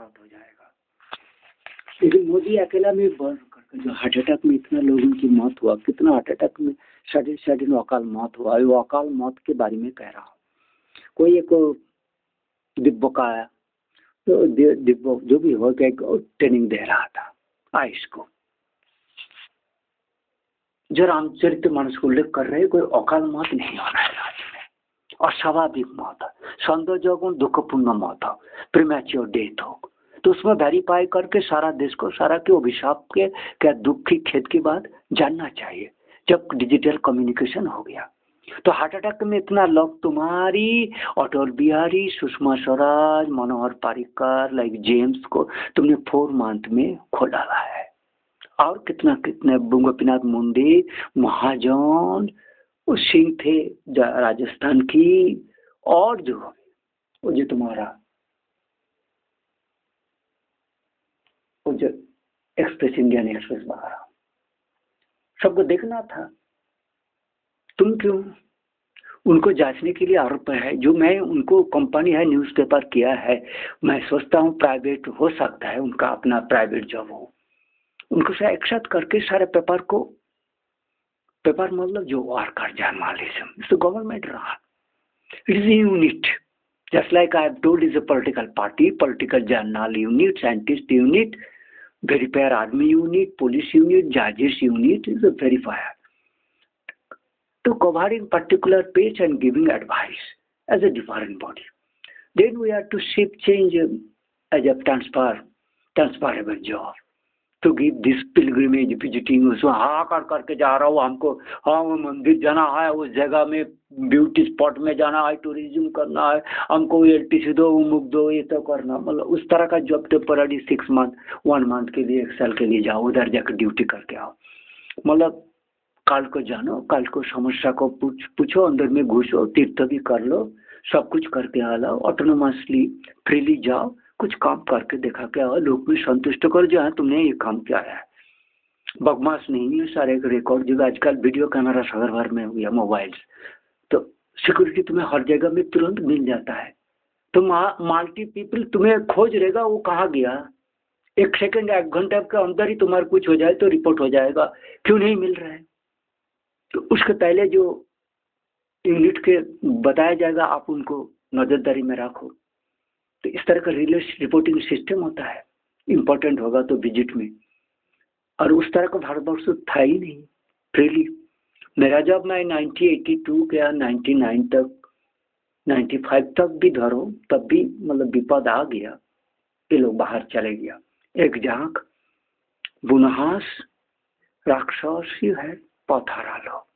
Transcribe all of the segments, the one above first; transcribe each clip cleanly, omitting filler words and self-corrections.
भारत हो जाएगा। लेकिन मोदी अकेला में बढ़ करके जो हार्ट अटैक में इतना लोगों की मौत हुआ, कितना हार्ट अटैक में सडन अकाल मौत हुआ, वो अकाल मौत के बारे में कह रहा हूँ। कोई एक दिव्य का आया तो दिव्य जो भी हो गया ट्रेनिंग दे रहा था आयुष को, जो रामचरित मानस को उल्लेख कर रहे, कोई अकाल मौत नहीं होना है राज्य में, अस्वाभाविक मौत, सौंदर्य गुण दुखपूर्ण मौत हो, प्रीमैच्योर डेथ हो, तो उसमें वेरीफाई करके सारा देश को सारा के अभिशाप के क्या दुख की खेद की बात जानना चाहिए। जब डिजिटल कम्युनिकेशन हो गया तो हार्ट अटैक में इतना लोग तुम्हारी अटल बिहारी, सुषमा स्वराज, मनोहर पारिकर, लाइक जेम्स को तुमने 4 मंथ में खो डाला है। और कितना कितने गोपीनाथ मुंडे, महाजन, सिंह थे राजस्थान की, और जो तुम्हारा वो जो एक्सप्रेस, इंडियन एक्सप्रेस वगैरह सबको देखना था। तुम क्यों उनको जांचने के लिए आरोप है, जो मैं उनको कंपनी है न्यूज़पेपर किया है, मैं सोचता हूँ प्राइवेट हो सकता है, उनका अपना प्राइवेट जॉब हो, उनको से एक्सेप्ट करके सारे पेपर मतलब जो वर्कर जर्नलिज्म, तो गवर्नमेंट रहा, it is unit, just like I have told, is a political party, political journal unit, scientist unit, verifier army unit, police unit, जजेस unit, is a verifier to covering particular page and giving advice as a different body. Then we have to shift change as a transferable job to give this pilgrimage visiting. उसको हाँ करके जा रहा हूँ, हमको हाँ वो मंदिर जाना है, उस जगह में ब्यूटी स्पॉट में जाना है, टूरिज्म करना है, हमको LTC दो, उमुक दो, ये तो करना, मतलब उस तरह का जॉब टेम्पररी 6 मंथ 1 मंथ के लिए, 1 साल के लिए जाओ, उधर जाकर ड्यूटी करके आओ, मतलब काल को जानो, काल को समस्या को पूछो, अंदर में घुसो, तीर्थ भी कर लो, सब कुछ करके आ लो, ऑटोनोमसली फ्रीली जाओ, कुछ काम करके देखा के आओ, लोग में संतुष्ट कर जो है तुमने ये काम किया है। बदमाश नहीं है, सारे रिकॉर्ड जो आजकल वीडियो कैमरा शहर भर में हो गया, मोबाइल्स, तो सिक्योरिटी तुम्हें हर जगह में तुरंत मिल जाता है। तो मल्टी पीपल तुम्हें खोज रहेगा, वो कहाँ गया, 1 सेकंड 1 घंटे के अंदर ही तुम्हारा कुछ हो जाए तो रिपोर्ट हो जाएगा, क्यों नहीं मिल रहा है? तो उसके पहले जो यूनिट के बताया जाएगा, आप उनको नजरदारी में रखो। तो इस तरह का रिपोर्टिंग सिस्टम होता है, इम्पोर्टेंट होगा तो विजिट में, और उस तरह का भारतवर्ष था ही नहीं फ्रीली। मेरा जब मैं 1982 के 99 तक 95 तक भी धरो, तब भी मतलब विपद आ गया, ये लोग बाहर चले गया, एक झांक बुनहास राक्षस ही है, पथरा लो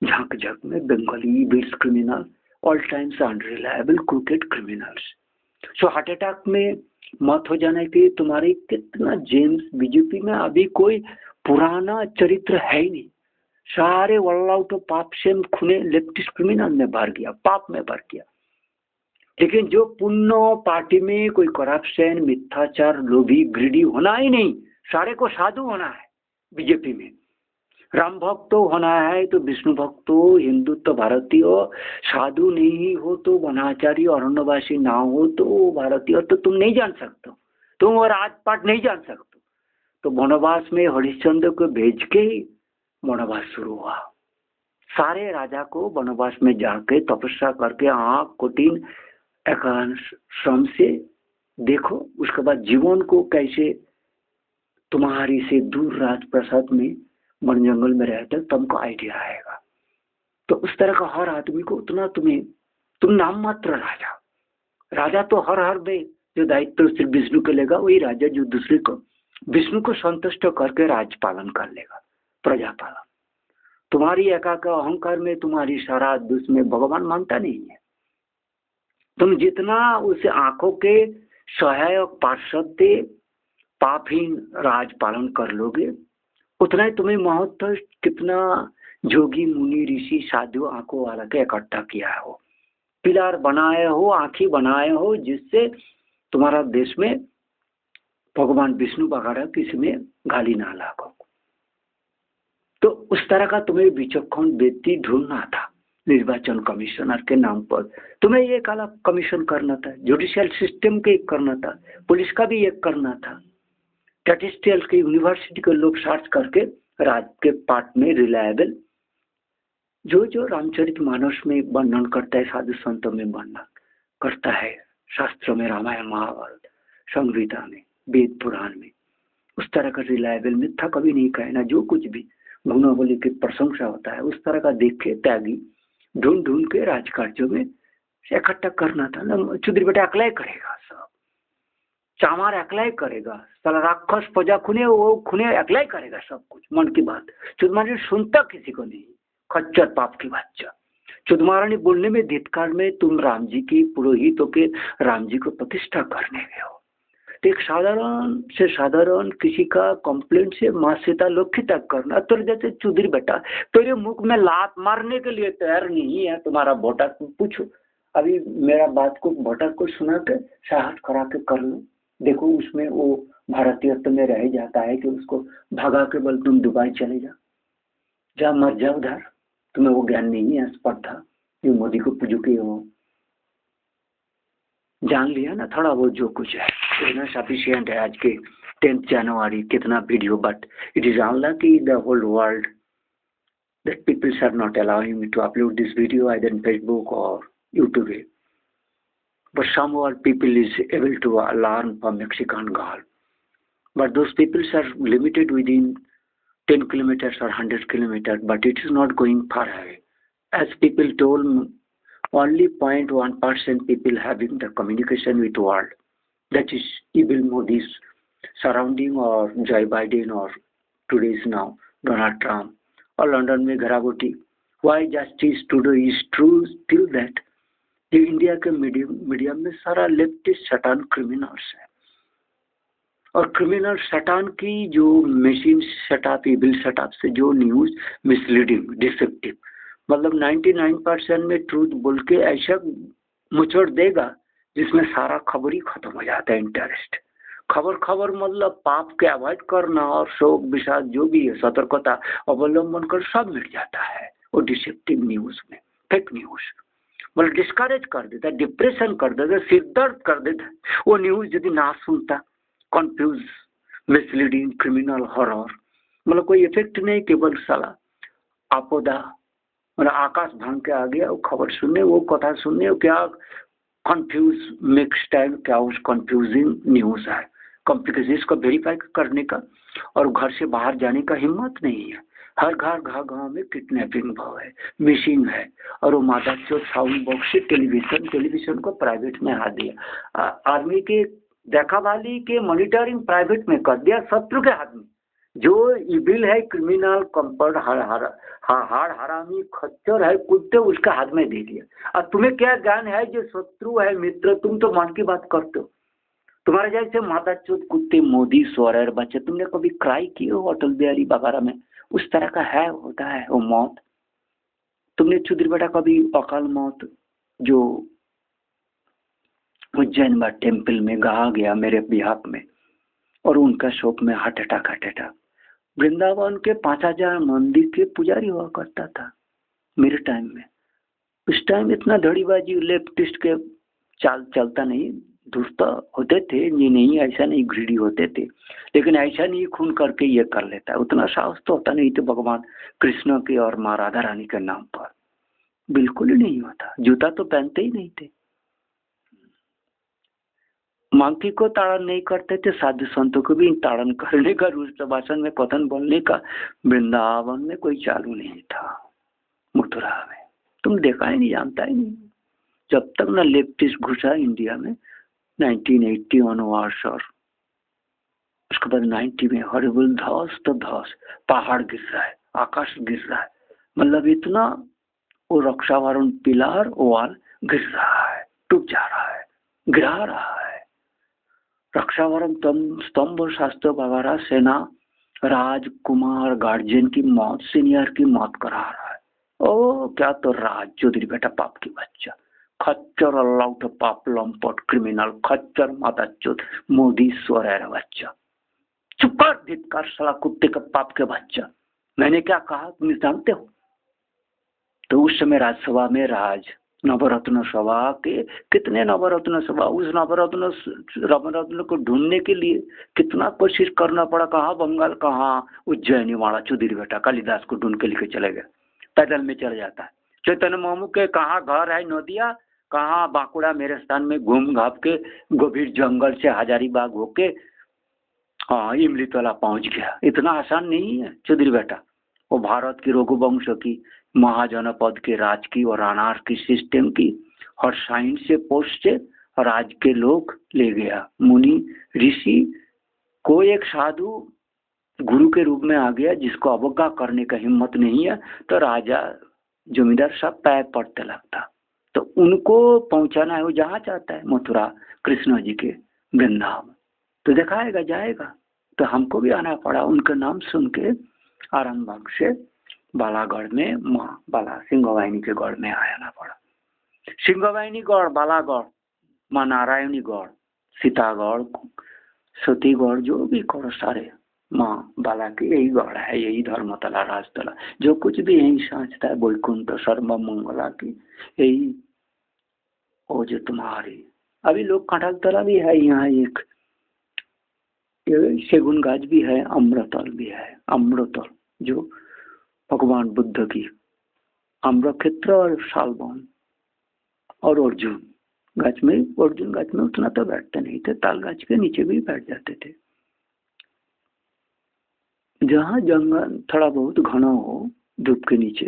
झांक झक में Bengali beats criminal, all times unreliable cricket criminals. So heart attack में मौत हो जाने के तुम्हारे कितना जेम्स, बीजेपी में अभी कोई पुराना चरित्र है ही नहीं, सारे ऑल आउट पाप से खुने लेफ्टिस्ट क्रिमिनल में भर गया, पाप में भर गया। लेकिन जो पुण्य पार्टी में कोई करप्शन, मिथ्याचार, लोभी, ग्रीडी होना ही नहीं, सारे को साधु होना है। बीजेपी में राम भक्त होना है तो विष्णु भक्त हो, हिंदुत्व भारतीय हो, साधु नहीं हो तो वनाचारी अरण्यवासी ना हो तो भारतीय, तो तुम नहीं जान सकते, तुम और राजपाट नहीं जान सकते। तो वनवास में हरिश्चंद्र को भेज के ही वनवास शुरू हुआ, सारे राजा को वनवास में जाके तपस्या करके आँख कठिन एकांत श्रम से देखो, उसके बाद जीवन को कैसे तुम्हारी से दूर राजप्रसाद में वन जंगल में रहते तुमको आइडिया आएगा। तो उस तरह का हर आदमी को उतना तुम नाम मात्र राजा तो हर दे, जो दायित्व सिर्फ विष्णु को लेगा वही राजा, जो दूसरे को विष्णु को संतुष्ट करके राज पालन कर लेगा, प्रजा पालन। तुम्हारी एकाक अहंकार में तुम्हारी सारा दुश्मन भगवान मानता नहीं है। तुम जितना उसे आंखों के सहायक पार्षद दे पापहीन राज पालन कर लोगे, उतना ही तुम्हें महत्व कितना जोगी मुनि ऋषि साधु आंखों वाला के इकट्ठा किया हो, पिलर बनाए हो, आंखी बनाए हो, जिससे तुम्हारा देश में भगवान विष्णु वगैरह किसी में गाली ना लागो। तो उस तरह का तुम्हें विचक्षण व्यक्ति ढूंढना था, निर्वाचन कमिश्नर के नाम पर। तुम्हें ये काला कमीशन करना था, जुडिशियल सिस्टम के करना था, पुलिस का भी एक करना था। स्टैटिस्टिकल की यूनिवर्सिटी के लोग सर्च करके राज के पाठ में रिलायबल जो जो रामचरितमानस में वर्णन करता है, साधु संतों में वर्णन करता है, शास्त्रों में, रामायण महाभारत संहिता में, वेद पुराण में, उस तरह का रिलायबल मिथ्या कभी नहीं कहना। जो कुछ भी गुणावली की प्रशंसा होता है उस तरह का देख के त्यागी ढूंढ ढूंढ के राजकार्यों में इकट्ठा करना था ना। चुदरी बेटा अकलाई करेगा, सब चामार अकलाई करेगा, साला राक्षस प्रजा खुने वो खुने अकलाई करेगा सब कुछ। मन की बात चुदमारानी सुनता किसी को नहीं, खच्चर पाप की बच्चा। चुदमारानी बोलने में धिक्कार में तुम राम जी की पुरोहितों के राम जी को प्रतिष्ठा करने गए हो। तो एक साधारण से साधारण किसी का कंप्लेंट से माँ सीता लोग तक करना, तो जैसे चुदरी बेटा तेरे मुख में लात मारने के लिए तैयार नहीं है तुम्हारा वोटर। पूछो अभी मेरा बात को वोटर को सुना के साहस करा के कर लो, देखो उसमें वो भारतीयत्व में रह जाता है कि उसको भगा के बल तुम दुबई चले जा, जा मर जा उधर। तुम्हें वो ज्ञान नहीं है, स्पर्धा ये मोदी को पुजुके हो, जान लिया ना थोड़ा वो जो कुछ है इतना सफिशियंट है। आज के 10th जनवरी कितना video, but it is unlucky the whole world that people are not allowing me to upload this video either in Facebook or YouTube. But somehow people is able to learn from Mexican girl. But those people are limited within 10 kilometers or 100 kilometers, but it is not going far away. As people told me, only 0.1% people having the communication with world. That is evil Modi's surrounding or Joe Biden or today's now Donald Trump और London में घराघोटी। Why justice today is true still that ये India के media में सारा leftist शैतान criminals है, और क्रिमिनल शैतान की जो मशीन सेटअप इविल सेटअप से जो न्यूज मिसलीडिंग डिसेप्टिव, मतलब 99% में ट्रूथ बोल के ऐसा मुचड़ देगा जिसमें सारा खबर ही खत्म हो जाता है। इंटरेस्ट खबर मतलब पाप के अवॉइड करना और शोक विषाद जो भी है सतर्कता अवलंबन कर सब मिट जाता है वो डिसेप्टिव न्यूज में। फेक न्यूज मतलब डिस्करेज कर देता, डिप्रेशन कर देता, सिर दर्द कर देता वो न्यूज यदि ना सुनता। कंफ्यूज मिसलीडिंग क्रिमिनल हॉरर मतलब कोई इफेक्ट नहीं, केवल साला आपदा मतलब आकाश भांग के आ गया वो खबर सुनने, वो कथा सुनने, वो क्या कंफ्यूज मिक्स टाइम क्या उस कंफ्यूजिंग न्यूज है। कॉम्प्लिकेशन को वेरीफाई करने का और घर से बाहर जाने का हिम्मत नहीं है। हर घर गांव में किडनैपिंग भाव है, मिसिंग है, और वो माता चो साउंड बॉक्स से टेलीविजन को प्राइवेट में हाथ दिया। आर्मी के देखा वाली के मॉनिटरिंग प्राइवेट में कर दिया, शत्रु के हाथ में। जो इविल है क्रिमिनल कंपर्ट हाड़ हरामी खच्चर है कुत्ते उसके हाथ में दे दिया। और तुम्हें क्या ज्ञान है जो शत्रु है मित्र, तुम तो मन की बात करते हो। तुम्हारे जैसे माता चोत कुत्ते मोदी सोरेर बच्चे, तुमने कभी क्राई किए हो अटल बिहारी वगैरह में? उस तरह का है होता है वो मौत। तुमने चुदरी बेटा कभी अकाल मौत जो उज्जैन बा टेम्पल में गा गया मेरे बिहाफ में और उनका शोक में हार्ट अटैक। वृंदावन के 5000 मंदिर के पुजारी हुआ करता था मेरे टाइम में। उस टाइम इतना धड़ीबाजी लेफ्टिस्ट के चाल चलता नहीं, दुष्ट होते थे ये नहीं, ऐसा नहीं ग्रीडी होते थे, लेकिन ऐसा नहीं खून करके ये कर लेता है। उतना साहस तो होता नहीं थे भगवान कृष्ण के और माँ राधा रानी के नाम पर, बिल्कुल ही नहीं होता। जूता तो पहनते ही नहीं थे, मंकी को ताड़न नहीं करते थे, साधु संतों को भी ताड़न करने का रूस भाषण में कथन बोलने का वृंदावन में कोई चालू नहीं था। मथुरा में तुम देखा ही नहीं, जानता ही नहीं। जब तक न लेफ्टिस्ट घुसा इंडिया में 1980 ऑनवर्ड्स और उसके बाद 90 में हॉरिबल धस तो धस, पहाड़ गिर रहा है, आकाश गिर रहा है, मतलब इतना वो रक्षावरण पिलर वॉल गिर रहा है, टूट जा रहा है, गिरा रहा है। रक्षावरण स्तंभ शास्त्र वगैरह सेना राजकुमार गार्जियन की मौत, सीनियर की मौत करा रहा है। ओ क्या तो राज चौधरी बेटा पाप की बच्चा, खच्चर अल्लाउट पाप लंपट क्रिमिनल खच्चर माता चौथ मोदी सोरेर बच्चा, चुप कर धिक्कार साला कुत्ते का पाप के बच्चा। मैंने क्या कहा तुम जानते हो? तो उस समय राजसभा में नवरत्न सभा के कितने नवरत्न सभा, उस नवरत्न को ढूंढने के लिए कितना कोशिश करना पड़ा। कहाँ बंगाल, कहाँ उज्जैनी वाला चौधरी बेटा कालिदास को ढूंढ के लेके चले गए, पैदल में चले जाता है। चैतन्य मामू के कहाँ घर है नदिया, कहाँ बांकुड़ा मेरे स्थान में घूम घाप के गंभीर जंगल से हजारीबाग होके हाँ इमली तला पहुंच गया। इतना आसान नहीं है चौधरी बेटा। वो भारत की रघुवंश की, महाजनपद के राज की और अनार की सिस्टम की और साइंस से पोस्ट से राज के लोग ले गया। मुनि ऋषि को एक साधु गुरु के रूप में आ गया जिसको अवज्ञा करने का हिम्मत नहीं है, तो राजा जमींदार सब पैर पड़ते लगता। तो उनको पहुंचाना है, वो जहाँ चाहता है मथुरा कृष्ण जी के वृंदावन, तो दिखाएगा जाएगा। तो हमको भी आना पड़ा उनका नाम सुन के, आरामबाग से बालागढ़ में माँ बाला सिंहवाहिनी के गढ़ में आना पड़ा। सिंहवाहिनी गढ़, बालागढ़, माँ नारायणी गढ़, सीतागढ़, सतीगढ़, जो भी करो सारे माँ बाला की यही गढ़ है, यही धर्मतला राजतला, जो कुछ भी यही साझता है, वैकुंठ सर्व मंगला की यही। ओ जो तुम्हारी अभी लोग कटहल तला भी है यहाँ, एक सेगुन गाछ भी है, अमृतल भी है। अमृतल जो भगवान बुद्ध की, अम्रक्षेत्र और शालवन और अर्जुन गाछ में, अर्जुन गाछ में उतना तो बैठते नहीं थे, ताल गाछ के नीचे भी बैठ जाते थे। जहाँ जंगल थोड़ा बहुत घना हो, धूप के नीचे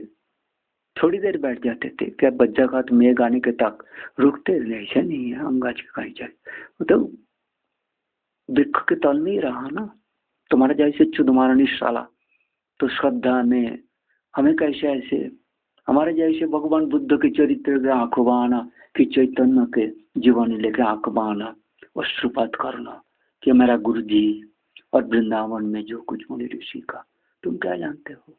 थोड़ी देर बैठ जाते थे। क्या बच्चा का तो मेघ आने के तक रुकते नहीं, ऐसा नहीं है हम गाछ के कहीं जाए, तो वृक्ष के तल में ही रहा ना। तुम्हारा जैसे तुम्हारा निशाला तो श्रद्धा में हमें कैसे ऐसे, हमारे जैसे भगवान बुद्ध के चरित्र के आंखों बहाना कि चैतन्य के जीवन लेके आंख बहाना अश्रुपात करना कि मेरा गुरु जी और वृंदावन में जो कुछ मुनि ऋषि का, तुम क्या जानते हो।